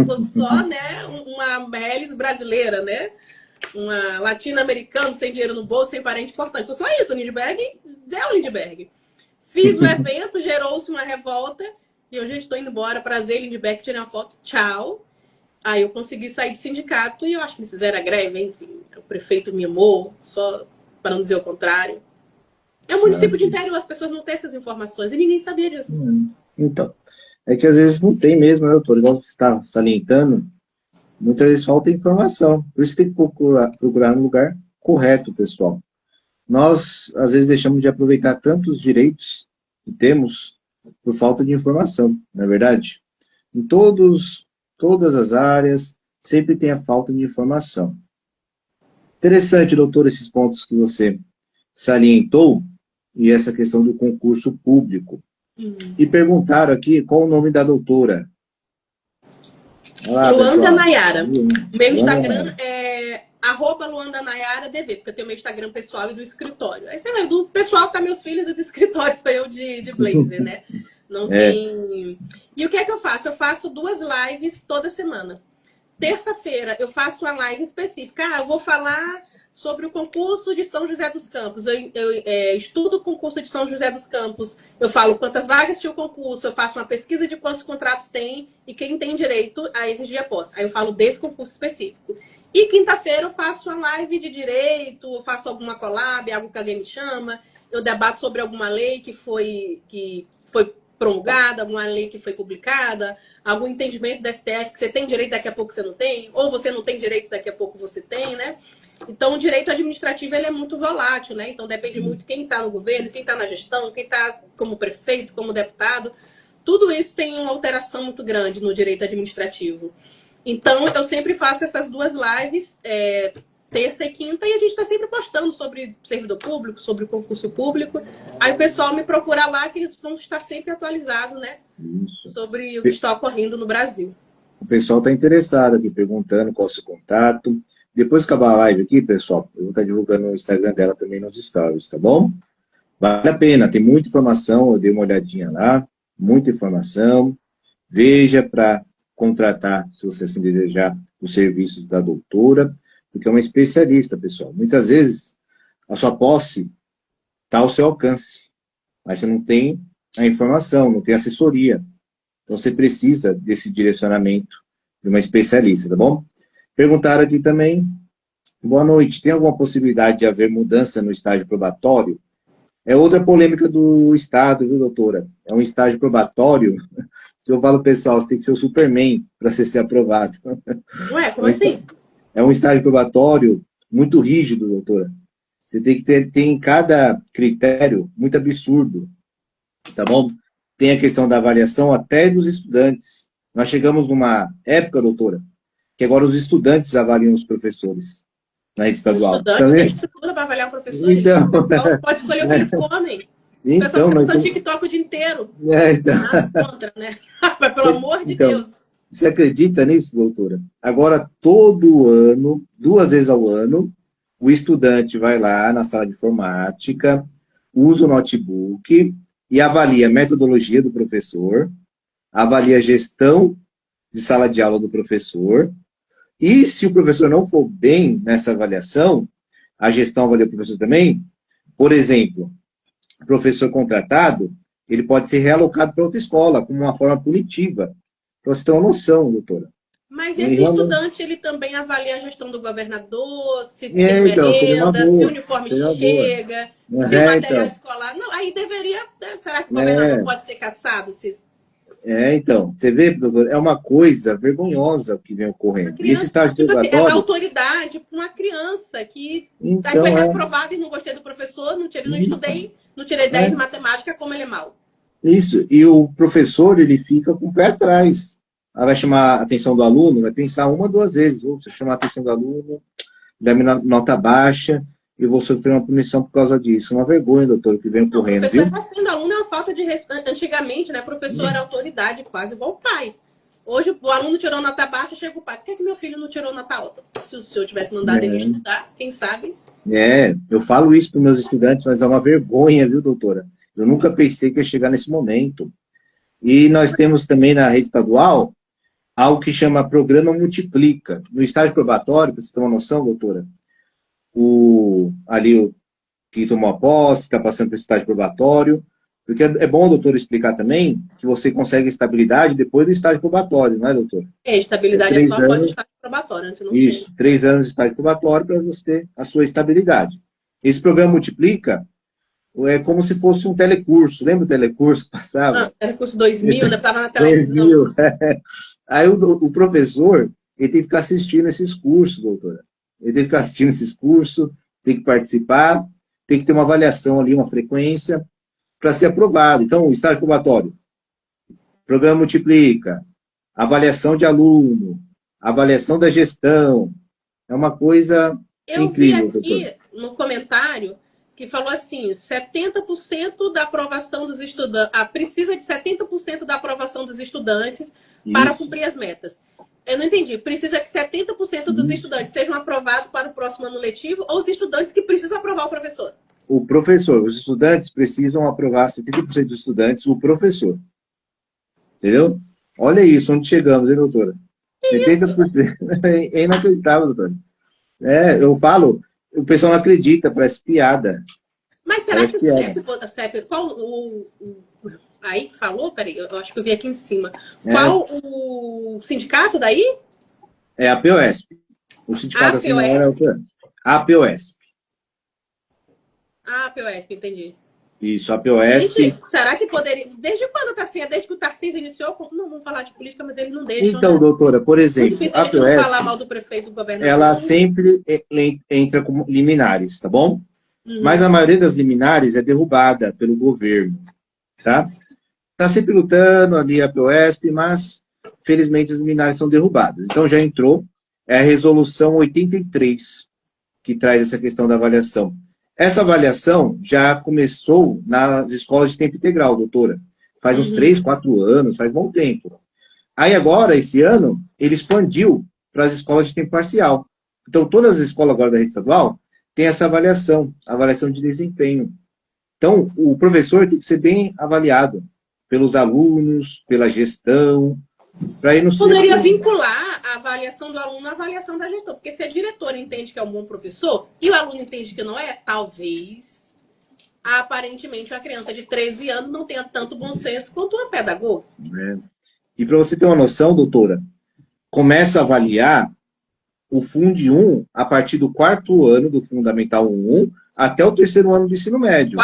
B: sou só, né, uma Melis brasileira, né? Uma latino-americana sem dinheiro no bolso, sem parente importante. Sou só isso, o Lindbergh é o Lindbergh. Fiz o evento, gerou-se uma revolta, e eu já estou indo embora. Prazer, Lindbergh, tirei uma foto, tchau. Aí eu consegui sair do sindicato, e eu acho que eles fizeram a greve, enfim. O prefeito me amou, só para não dizer o contrário. É um município de interior, as pessoas não têm essas informações, e ninguém sabia disso.
C: Então, é que às vezes não tem mesmo, né, doutor? Igual você está salientando, muitas vezes falta informação. Por isso tem que procurar no lugar correto, pessoal. Nós, às vezes, deixamos de aproveitar tantos direitos que temos por falta de informação, não é verdade? Em todas as áreas, sempre tem a falta de informação. Interessante, doutor, esses pontos que você salientou, e essa questão do concurso público. E perguntaram aqui qual o nome da doutora.
B: Olá, Luanda Nayara. Meu Instagram é @LuandaNayaraDV, porque eu tenho meu Instagram pessoal e do escritório. Aí você vai, do pessoal tá meus filhos e do escritório sou eu de blazer, né? Não tem... E o que é que eu faço? Eu faço 2 lives toda semana. Terça-feira eu faço uma live específica. Eu vou falar sobre o concurso de São José dos Campos. Eu estudo o concurso de São José dos Campos, eu falo quantas vagas tinha o concurso, eu faço uma pesquisa de quantos contratos tem e quem tem direito a exigir a posse. Aí eu falo desse concurso específico. E quinta-feira eu faço uma live de direito, eu faço alguma collab, algo que alguém me chama, eu debato sobre alguma lei que foi promulgada, alguma lei que foi publicada, algum entendimento da STF que você tem direito, daqui a pouco você não tem, ou você não tem direito, daqui a pouco você tem, né? Então, o direito administrativo ele é muito volátil, né? Então, depende muito de quem está no governo, quem está na gestão, quem está como prefeito, como deputado. Tudo isso tem uma alteração muito grande no direito administrativo. Então, eu sempre faço essas 2 lives, terça e quinta, e a gente está sempre postando sobre servidor público, sobre concurso público. Aí o pessoal me procura lá, que eles vão estar sempre atualizados, né? Isso. Sobre o que está ocorrendo no Brasil.
C: O pessoal está interessado aqui, perguntando qual é o seu contato. Depois que acabar a live aqui, pessoal, eu vou estar divulgando no Instagram dela também nos stories, tá bom? Vale a pena, tem muita informação, eu dei uma olhadinha lá, muita informação. Veja para contratar, se você assim desejar, os serviços da doutora, porque é uma especialista, pessoal. Muitas vezes, a sua posse está ao seu alcance, mas você não tem a informação, não tem assessoria. Então, você precisa desse direcionamento de uma especialista, tá bom? Perguntaram aqui também, boa noite, tem alguma possibilidade de haver mudança no estágio probatório? É outra polêmica do Estado, viu, doutora? É um estágio probatório, que eu falo, pessoal, você tem que ser o Superman para ser aprovado.
B: Ué, como assim?
C: É um estágio probatório muito rígido, doutora. Você tem que ter em cada critério muito absurdo, tá bom? Tem a questão da avaliação até dos estudantes. Nós chegamos numa época, doutora, que agora os estudantes avaliam os professores na rede estadual.
B: O estudante tem estrutura para avaliar o professor. Então pode escolher o que eles comem.
C: Então,
B: o pessoal TikTok o dia inteiro.
C: Então...
B: Nada contra, né? Mas, pelo amor de Deus.
C: Você acredita nisso, doutora? Agora, todo ano, 2 vezes ao ano, o estudante vai lá na sala de informática, usa o notebook e avalia a metodologia do professor, avalia a gestão de sala de aula do professor, e se o professor não for bem nessa avaliação, a gestão avalia o professor também, por exemplo, o professor contratado, ele pode ser realocado para outra escola, como uma forma punitiva. Para você ter uma noção, doutora.
B: Mas esse estudante, ele também avalia a gestão do governador, se tem
C: então,
B: merenda, se o uniforme chega, se o material
C: então.
B: escolar... Não, aí deveria... Será que o governador pode ser caçado?
C: Então, você vê, doutor, é uma coisa vergonhosa o que vem ocorrendo.
B: Criança,
C: e esse estágio
B: tipo assim,
C: probatório...
B: é autoridade para uma criança que
C: então,
B: aí foi reprovada e não gostei do professor, não estudei, não tirei 10 em matemática, como ele é mal.
C: Isso, e o professor, ele fica com o pé atrás. Ela vai chamar a atenção do aluno, vai pensar uma, duas vezes. Vou chamar a atenção do aluno, dar minha nota baixa, e vou sofrer uma punição por causa disso. É uma vergonha, doutor, que vem ocorrendo, viu?
B: O professor está sendo aluno, é uma falta de respeito. Antigamente, né, professor era autoridade, quase igual o pai. Hoje, o aluno tirou nota baixa, chega o pai. Por que meu filho não tirou nota alta? Se o senhor tivesse mandado ele estudar, quem sabe?
C: Eu falo isso para os meus estudantes, mas é uma vergonha, viu, doutora? Eu nunca pensei que ia chegar nesse momento. E nós temos também na rede estadual algo que chama Programa Multiplica. No estágio probatório, para você ter uma noção, doutora, o que tomou a posse, está passando para o estágio probatório, porque é bom o doutor explicar também que você consegue estabilidade depois do estágio probatório, não é, doutor?
B: Estabilidade é só após o estágio probatório. Antes não
C: isso, tem. 3 anos de estágio probatório para você ter a sua estabilidade. Esse programa Multiplica é como se fosse um telecurso. Lembra o telecurso que passava?
B: Telecurso 2000, né? Estava na televisão.
C: 2000. Aí o professor, ele tem que ficar assistindo esses cursos, doutora. Ele tem que ficar assistindo esses cursos, tem que participar, tem que ter uma avaliação ali, uma frequência, para ser aprovado. Então, o estágio probatório, programa Multiplica, avaliação de aluno, avaliação da gestão, é uma coisa incrível.
B: Eu vi aqui no comentário que falou assim, 70% da aprovação dos estudantes, precisa de 70% da aprovação dos estudantes para cumprir as metas. Eu não entendi. Precisa que 70% dos estudantes sejam aprovados para o próximo ano letivo ou os estudantes que precisam aprovar o professor?
C: O professor. Os estudantes precisam aprovar 70% dos estudantes, o professor. Entendeu? Olha isso, onde chegamos, hein, doutora? 70%. É inacreditável, doutora. Eu falo, o pessoal não acredita, parece piada.
B: Mas será que o CEP, qual aí que falou, peraí, eu acho que eu vi aqui em cima. Qual o sindicato daí?
C: É a POSP. O sindicato assinador é o POSP. A POSP.
B: A POSP, entendi.
C: Isso, a POSP.
B: Gente, será que poderia... Desde quando está assim? Desde que o Tarcísio iniciou? Não vamos falar de política, mas ele não deixa.
C: Então, doutora, por exemplo,
B: a POSP, não falar mal do prefeito, do governador.
C: Ela sempre entra como liminares, tá bom? Mas a maioria das liminares é derrubada pelo governo, tá? Está sempre lutando ali a POSP, mas, felizmente, as liminares são derrubadas. Então, já entrou, é a resolução 83, que traz essa questão da avaliação. Essa avaliação já começou nas escolas de tempo integral, doutora. Faz uns 3, 4 anos, faz bom tempo. Aí agora, esse ano, ele expandiu para as escolas de tempo parcial. Então, todas as escolas agora da rede estadual têm essa avaliação de desempenho. Então, o professor tem que ser bem avaliado pelos alunos, pela gestão, para ir no
B: Poderia vincular a avaliação do aluno à avaliação da gestão, porque se a diretora entende que é um bom professor e o aluno entende que não é, talvez, aparentemente, uma criança de 13 anos não tenha tanto bom senso quanto uma pedagoga.
C: E para você ter uma noção, doutora, começa a avaliar o Fund 1 a partir do 4º ano do Fundamental 1 até o 3º ano do ensino médio.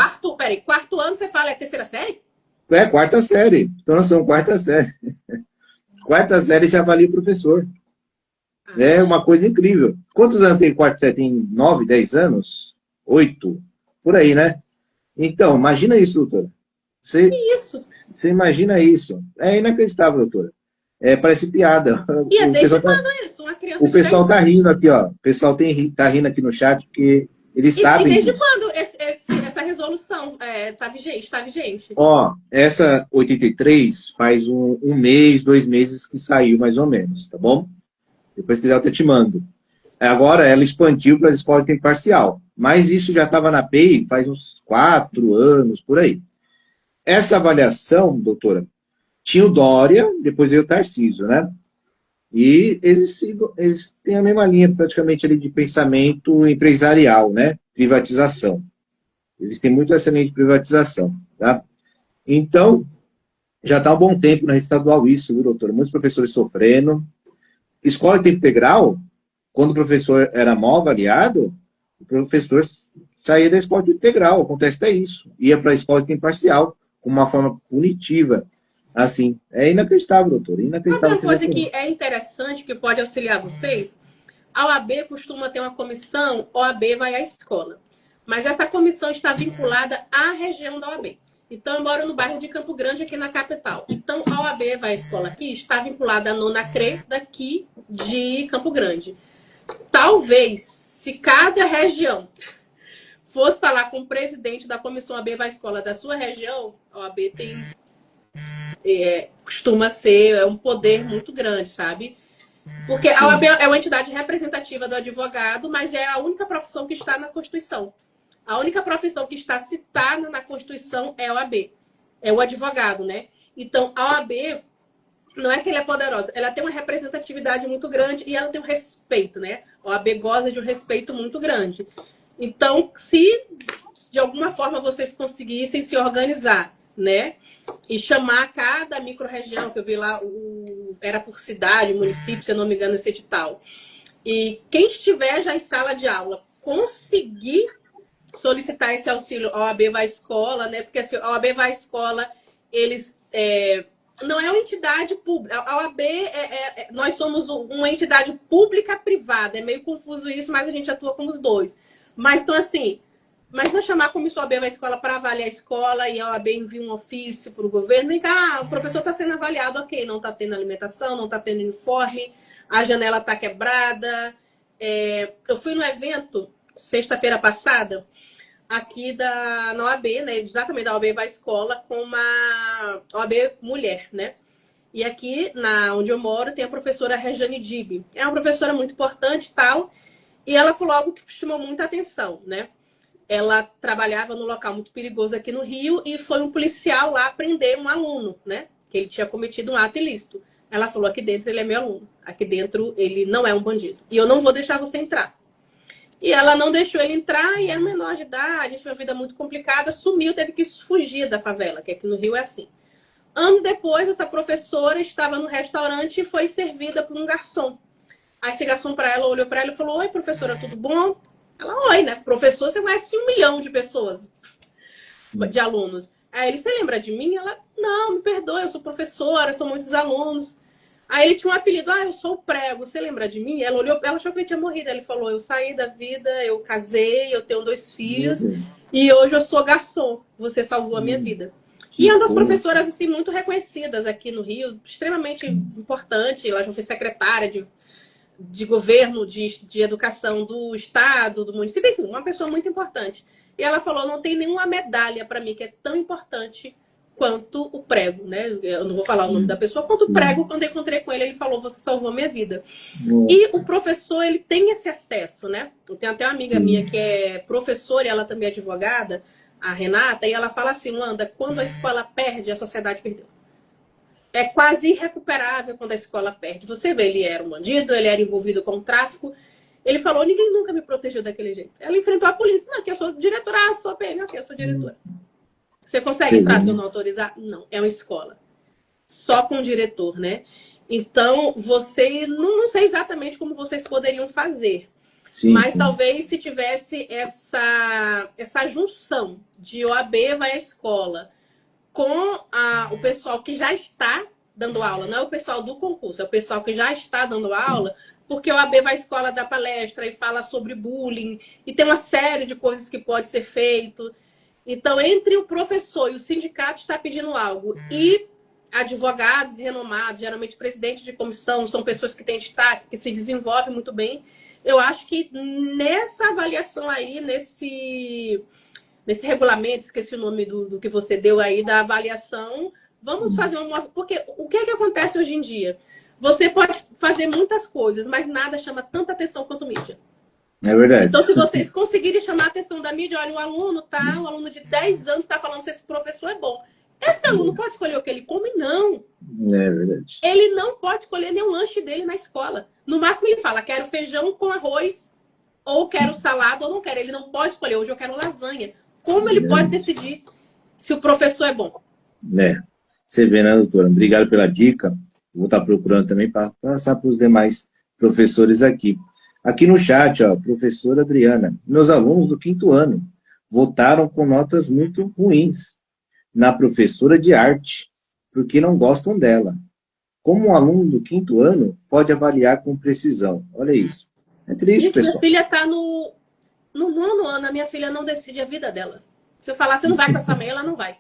B: Quarto ano você fala é terceira série?
C: Quarta série. Então, nós somos quarta série. Quarta série já avalia o professor. É uma coisa incrível. Quantos anos tem quarta série? Tem 9, 10 anos? 8? Por aí, né? Então, imagina isso, doutora. Você imagina isso. É inacreditável, doutora. Parece piada.
B: E desde quando isso? Uma criança
C: o pessoal tá rindo aqui, ó. O pessoal tá rindo aqui no chat, porque eles sabem.
B: E desde quando essa resolução está vigente?
C: Ó, essa 83 faz um mês, 2 meses que saiu, mais ou menos, tá bom? Depois, se quiser, eu até te mando. Agora, ela expandiu para as escolas de tempo parcial. Mas isso já estava na PEI faz uns 4 anos, por aí. Essa avaliação, doutora, tinha o Dória, depois veio o Tarcísio, né? E eles têm a mesma linha, praticamente, ali de pensamento empresarial, né? Privatização. Eles têm muito essa linha de privatização, tá? Então, já está há um bom tempo na rede estadual isso, viu, doutor? Muitos professores sofrendo. Escola em tempo integral, quando o professor era mal avaliado, o professor saía da escola de tempo integral, acontece até isso. Ia para a escola de tempo parcial, como uma forma punitiva. Assim, é inacreditável, doutor,
B: Sabe
C: inacreditável.
B: uma coisa que é interessante, que pode auxiliar vocês? A OAB costuma ter uma comissão, OAB vai à escola. Mas essa comissão está vinculada à região da OAB. Então, eu moro no bairro de Campo Grande, aqui na capital. Então, a OAB vai à escola aqui, está vinculada à nona CRE daqui de Campo Grande. Talvez, se cada região fosse falar com o presidente da comissão OAB vai à escola da sua região, a OAB costuma ser um poder muito grande, sabe? Porque a OAB é uma entidade representativa do advogado, mas é a única profissão que está na Constituição. A única profissão que está citada na Constituição é a OAB. É o advogado, né? Então, a OAB não é que ela é poderosa, ela tem uma representatividade muito grande e ela tem um respeito, né? A OAB goza de um respeito muito grande. Então, se de alguma forma vocês conseguissem se organizar, né? E chamar cada micro-região, que eu vi lá, era por cidade, município, se eu não me engano, esse edital. E quem estiver já em sala de aula, conseguir solicitar esse auxílio, a OAB vai à escola, né? Porque assim, a OAB vai à escola, eles... não é uma entidade pública. A OAB, nós somos uma entidade pública-privada. É meio confuso isso, mas a gente atua como os dois. Mas, então, assim... Mas não chamar como se a OAB vai à escola para avaliar a escola e a OAB envia um ofício para o governo e o professor está sendo avaliado, ok, não está tendo alimentação, não está tendo uniforme, a janela está quebrada. Eu fui no evento, sexta-feira passada, aqui na OAB, né, exatamente da OAB vai à escola, com uma OAB mulher, né? E aqui, onde eu moro, tem a professora Rejane Dib. É uma professora muito importante e tal, e ela falou algo que chamou muita atenção, né? Ela trabalhava num local muito perigoso aqui no Rio e foi um policial lá prender um aluno, né? Que ele tinha cometido um ato ilícito. Ela falou, aqui dentro ele é meu aluno. Aqui dentro ele não é um bandido. E eu não vou deixar você entrar. E ela não deixou ele entrar e era menor de idade, foi uma vida muito complicada, sumiu, teve que fugir da favela, que aqui no Rio é assim. Anos depois, essa professora estava no restaurante e foi servida por um garçom. Aí esse garçom olhou para ela e falou, oi, professora, tudo bom? Ela, oi, né? Professor, você conhece 1 milhão de pessoas, de alunos. Aí ele, você lembra de mim? Ela, não, me perdoe, eu sou professora, são muitos alunos. Aí ele tinha um apelido, eu sou o Prego, você lembra de mim? Ela olhou, ela achou que ele tinha morrido. Ele falou, eu saí da vida, eu casei, eu tenho 2 filhos e hoje eu sou garçom. Você salvou a minha vida. E é uma das professoras, assim, muito reconhecidas aqui no Rio, extremamente importante. Ela já foi secretária de governo, de educação do estado, do município, enfim, uma pessoa muito importante. E ela falou, não tem nenhuma medalha para mim que é tão importante quanto o Prego, né? Eu não vou falar o nome da pessoa, quanto o Prego, quando eu encontrei com ele, ele falou, você salvou a minha vida. E o professor, ele tem esse acesso, né? Eu tenho até uma amiga minha que é professora e ela também é advogada, a Renata, e ela fala assim, Luanda, quando a escola perde, a sociedade perdeu. É quase irrecuperável quando a escola perde. Você vê, ele era um bandido, ele era envolvido com o tráfico. Ele falou, ninguém nunca me protegeu daquele jeito. Ela enfrentou a polícia. Não, aqui eu sou diretora, sou PM, aqui eu sou diretora. Você consegue entrar se eu não autorizar? Não, é uma escola. Só com o diretor, né? Então, não sei exatamente como vocês poderiam fazer. Mas talvez se tivesse essa junção de OAB vai à escola com o pessoal que já está dando aula, não é o pessoal do concurso, é o pessoal que já está dando aula, porque o OAB vai à escola dar palestra e fala sobre bullying, e tem uma série de coisas que pode ser feito. Então, entre o professor e o sindicato está pedindo algo, e advogados renomados, geralmente presidente de comissão, são pessoas que têm destaque, que se desenvolvem muito bem. Eu acho que nessa avaliação aí, nesse regulamento, esqueci o nome do que você deu aí, da avaliação, vamos fazer uma... Porque o que acontece hoje em dia? Você pode fazer muitas coisas, mas nada chama tanta atenção quanto mídia.
C: É verdade.
B: Então, se vocês conseguirem chamar a atenção da mídia, olha, um aluno de 10 anos está falando se esse professor é bom. Esse aluno pode escolher o que ele come? Não.
C: É verdade.
B: Ele não pode escolher nem o lanche dele na escola. No máximo ele fala, quero feijão com arroz, ou quero salada, ou não quero. Ele não pode escolher, hoje eu quero lasanha. Como ele pode decidir se o professor é bom?
C: É. Você vê, né, doutora? Obrigado pela dica. Vou estar procurando também para passar para os demais professores aqui. Aqui no chat, ó, professora Adriana, meus alunos do 5º ano votaram com notas muito ruins na professora de arte, porque não gostam dela. Como um aluno do 5º ano pode avaliar com precisão? Olha isso. É triste,
B: Gente,
C: pessoal.
B: minha filha está no 9º ano, a minha filha não decide a vida dela. Se eu falar, você não vai com essa mãe, ela não vai.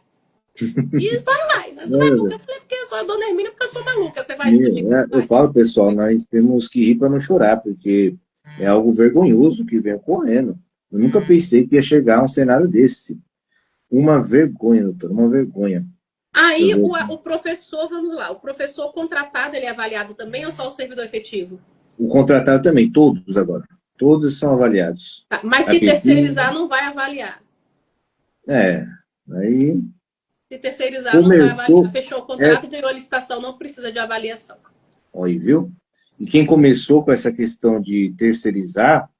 B: E só não vai. Você vai porque eu falei, porque eu sou a dona Hermínia, porque eu sou maluca. Você vai discutir
C: Eu falo, pessoal, nós temos que rir para não chorar, porque é algo vergonhoso que vem ocorrendo. Eu nunca pensei que ia chegar a um cenário desse. Uma vergonha, doutor, uma vergonha.
B: Aí o professor, vamos lá, o professor contratado, ele é avaliado também ou só o servidor efetivo?
C: O contratado também, todos agora. Todos são avaliados.
B: Tá, mas se terceirizar, não vai avaliar.
C: Aí...
B: Se terceirizar, não vai avaliar. Fechou o contrato, ganhou a licitação, não precisa de avaliação.
C: Aí, viu? E quem começou com essa questão de terceirizar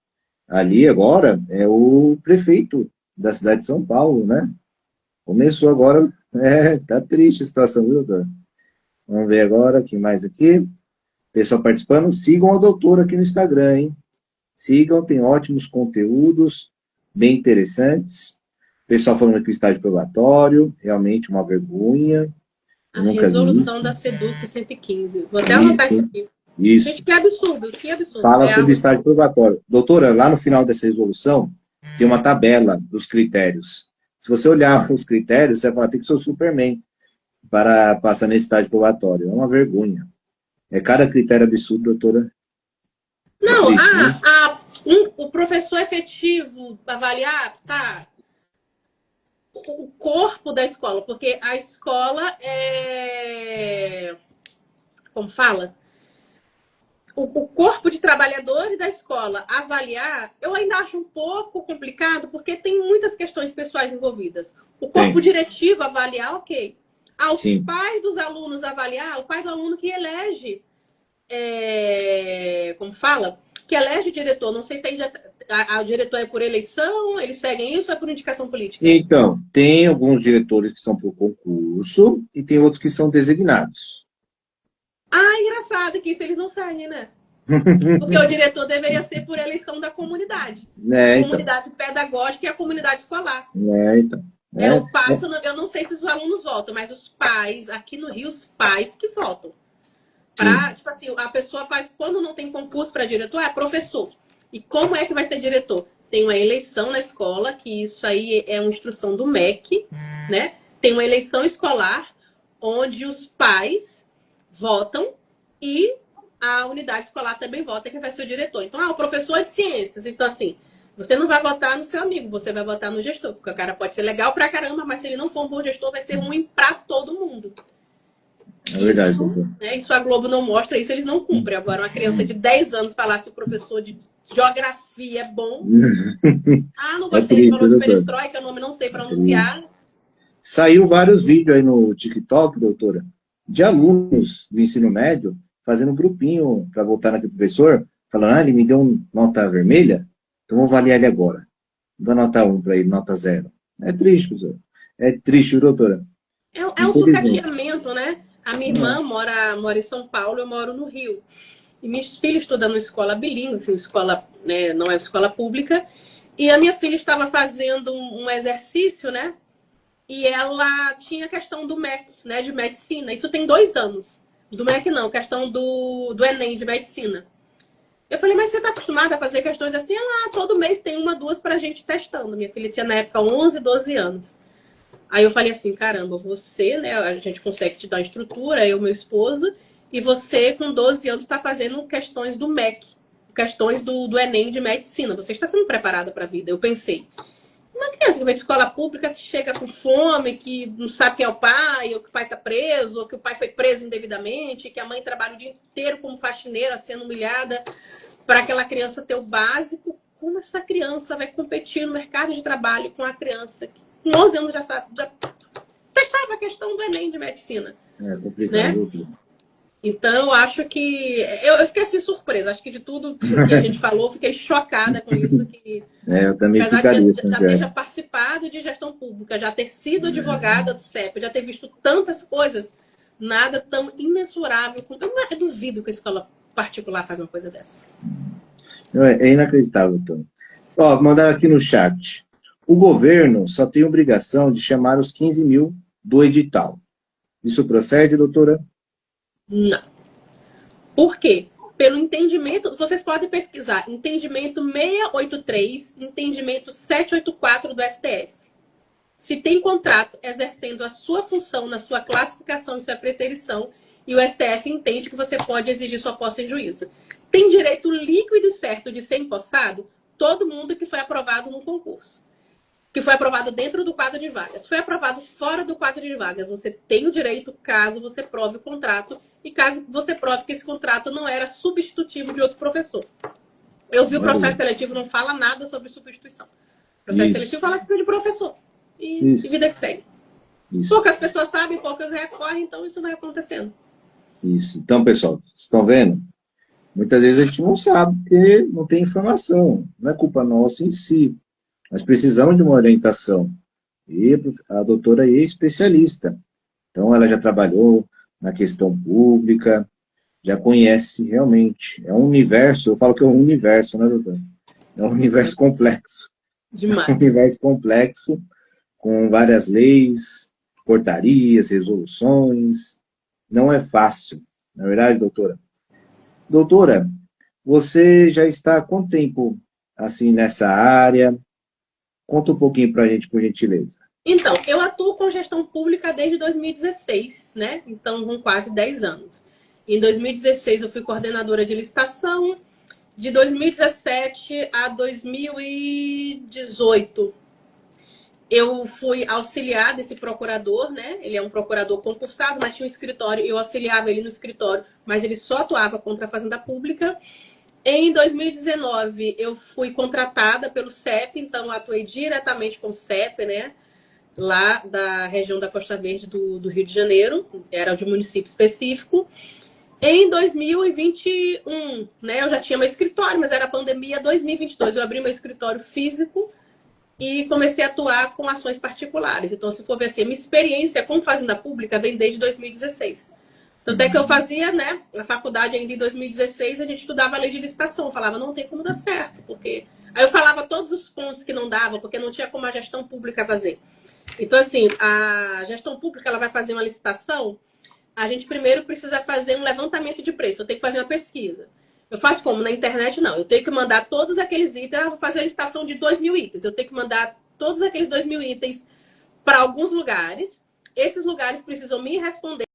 C: ali agora é o prefeito da cidade de São Paulo, né? Começou agora, tá triste a situação, viu, doutor? Vamos ver agora, quem mais aqui? Pessoal participando, sigam a doutora aqui no Instagram, hein? Sigam, tem ótimos conteúdos, bem interessantes. Pessoal falando aqui o estágio probatório, realmente uma vergonha.
B: A resolução da SEDUC 115. Vou até anotar isso aqui.
C: Isso.
B: Gente, que absurdo, que absurdo.
C: Fala sobre estágio probatório. Doutora, lá no final dessa resolução, tem uma tabela dos critérios. Se você olhar os critérios, você vai falar, tem que ser o Superman para passar nesse estágio probatório. É uma vergonha. É cada critério absurdo, doutora.
B: Não, o professor efetivo avaliar, tá? O corpo da escola, porque a escola é... Como fala? O corpo de trabalhadores da escola avaliar, eu ainda acho um pouco complicado, porque tem muitas questões pessoais envolvidas. O corpo diretivo avaliar, ok. Os pais dos alunos avaliar, o pai do aluno que elege, como fala? Que elege diretor. Não sei se o diretor é por eleição, eles seguem isso ou é por indicação política?
C: Então, tem alguns diretores que são por concurso e tem outros que são designados.
B: Engraçado que isso eles não seguem, né? Porque o diretor deveria ser por eleição da comunidade. Comunidade pedagógica e a comunidade escolar. Eu não sei se os alunos votam, mas os pais, aqui no Rio, os pais que votam. Tipo assim, a pessoa faz, quando não tem concurso para diretor, é professor. E como é que vai ser diretor? Tem uma eleição na escola, que isso aí é uma instrução do MEC, né? Tem uma eleição escolar, onde os pais votam e a unidade escolar também vota quem vai ser o diretor. Então, o professor de ciências. Então, assim, você não vai votar no seu amigo, você vai votar no gestor. Porque o cara pode ser legal pra caramba, mas se ele não for um bom gestor, vai ser ruim pra todo mundo.
C: É verdade.
B: Isso a Globo não mostra, isso eles não cumprem. Agora, uma criança de 10 anos falar se o professor de geografia é bom. Não gostei, ele falou de perestroika, nome não sei pronunciar.
C: Saiu vários vídeos aí no TikTok, doutora, de alunos do ensino médio fazendo um grupinho para voltar naquele professor, falando, ele me deu nota vermelha, então vou avaliar ele agora. Dou nota 1 para ele, nota 0. É triste, professor. É triste, doutora.
B: É um sucateamento, né? A minha irmã mora em São Paulo, eu moro no Rio. E minha filha estuda numa escola bilíngue, escola, né, não é escola pública. E a minha filha estava fazendo um exercício, né? E ela tinha questão do MEC, né? De medicina. Isso tem 2 anos. Do MEC não, questão do Enem de medicina. Eu falei, mas você está acostumada a fazer questões assim? Todo mês tem 1, 2 para a gente testando. Minha filha tinha na época 11, 12 anos. Aí eu falei assim, caramba, você, né? A gente consegue te dar uma estrutura, eu e meu esposo, e você, com 12 anos, está fazendo questões do MEC, questões do Enem de medicina. Você está sendo preparada para a vida. Eu pensei, uma criança que vem de escola pública, que chega com fome, que não sabe quem é o pai, ou que o pai está preso, ou que o pai foi preso indevidamente, que a mãe trabalha o dia inteiro como faxineira, sendo humilhada, para aquela criança ter o básico. Como essa criança vai competir no mercado de trabalho com a criança que com 11 anos já sabe, já está sabe a questão do Enem de medicina.
C: É complicado.
B: Né? Então, eu acho que... Eu fiquei assim surpresa. Acho que de tudo que a gente falou, fiquei chocada com isso. Que,
C: eu também
B: apesar
C: ficaria.
B: de já ter participado de gestão pública, já ter sido advogada do CEP, já ter visto tantas coisas, nada tão imensurável. Eu duvido que a escola particular faz uma coisa dessa.
C: É inacreditável, Tony. Ó, mandaram aqui no chat. O governo só tem obrigação de chamar os 15 mil do edital. Isso procede, doutora?
B: Não. Por quê? Pelo entendimento, vocês podem pesquisar, entendimento 683, entendimento 784 do STF. Se tem contrato exercendo a sua função na sua classificação e sua preterição, e o STF entende que você pode exigir sua posse em juízo. Tem direito líquido e certo de ser empossado todo mundo que foi aprovado no concurso. Que foi aprovado dentro do quadro de vagas. Foi aprovado fora do quadro de vagas. Você tem o direito, caso você prove o contrato, e caso você prove que esse contrato não era substitutivo de outro professor. Eu vi o processo seletivo, não fala nada sobre substituição. O processo seletivo fala de professor. E vida que segue. Poucas pessoas sabem, poucas recorrem, então isso vai acontecendo.
C: Isso. Então, pessoal, vocês estão vendo? Muitas vezes a gente não sabe, porque não tem informação. Não é culpa nossa em si. Nós precisamos de uma orientação. E a doutora aí é especialista. Então, ela já trabalhou na questão pública, já conhece realmente. É um universo, eu falo que é um universo, né, doutora? É um universo complexo.
B: Demais.
C: É um universo complexo, com várias leis, portarias, resoluções. Não é fácil. Não é verdade, doutora? Doutora, você já está há quanto tempo assim nessa área? Conta um pouquinho para a gente, por gentileza.
B: Então, eu atuo com gestão pública desde 2016, né? Então, com quase 10 anos. Em 2016, eu fui coordenadora de licitação. De 2017 a 2018, eu fui auxiliar desse procurador, né? Ele é um procurador concursado, mas tinha um escritório. Eu auxiliava ele no escritório, mas ele só atuava contra a Fazenda Pública. Em 2019, eu fui contratada pelo CEP, então eu atuei diretamente com o CEP, né? Lá da região da Costa Verde do Rio de Janeiro, era de município específico. Em 2021, né? Eu já tinha meu escritório, mas era pandemia. 2022, eu abri meu escritório físico e comecei a atuar com ações particulares. Então, se for ver assim, a minha experiência com Fazenda Pública vem desde 2016. Tanto é que eu fazia, né, a faculdade ainda em 2016, a gente estudava a lei de licitação. Eu falava, não tem como dar certo, porque... Aí eu falava todos os pontos que não davam, porque não tinha como a gestão pública fazer. Então, assim, a gestão pública, ela vai fazer uma licitação, a gente primeiro precisa fazer um levantamento de preço. Eu tenho que fazer uma pesquisa. Eu faço como? Na internet, não. Eu tenho que mandar todos aqueles itens. Vou fazer a licitação de 2.000 itens. Eu tenho que mandar todos aqueles 2.000 itens para alguns lugares. Esses lugares precisam me responder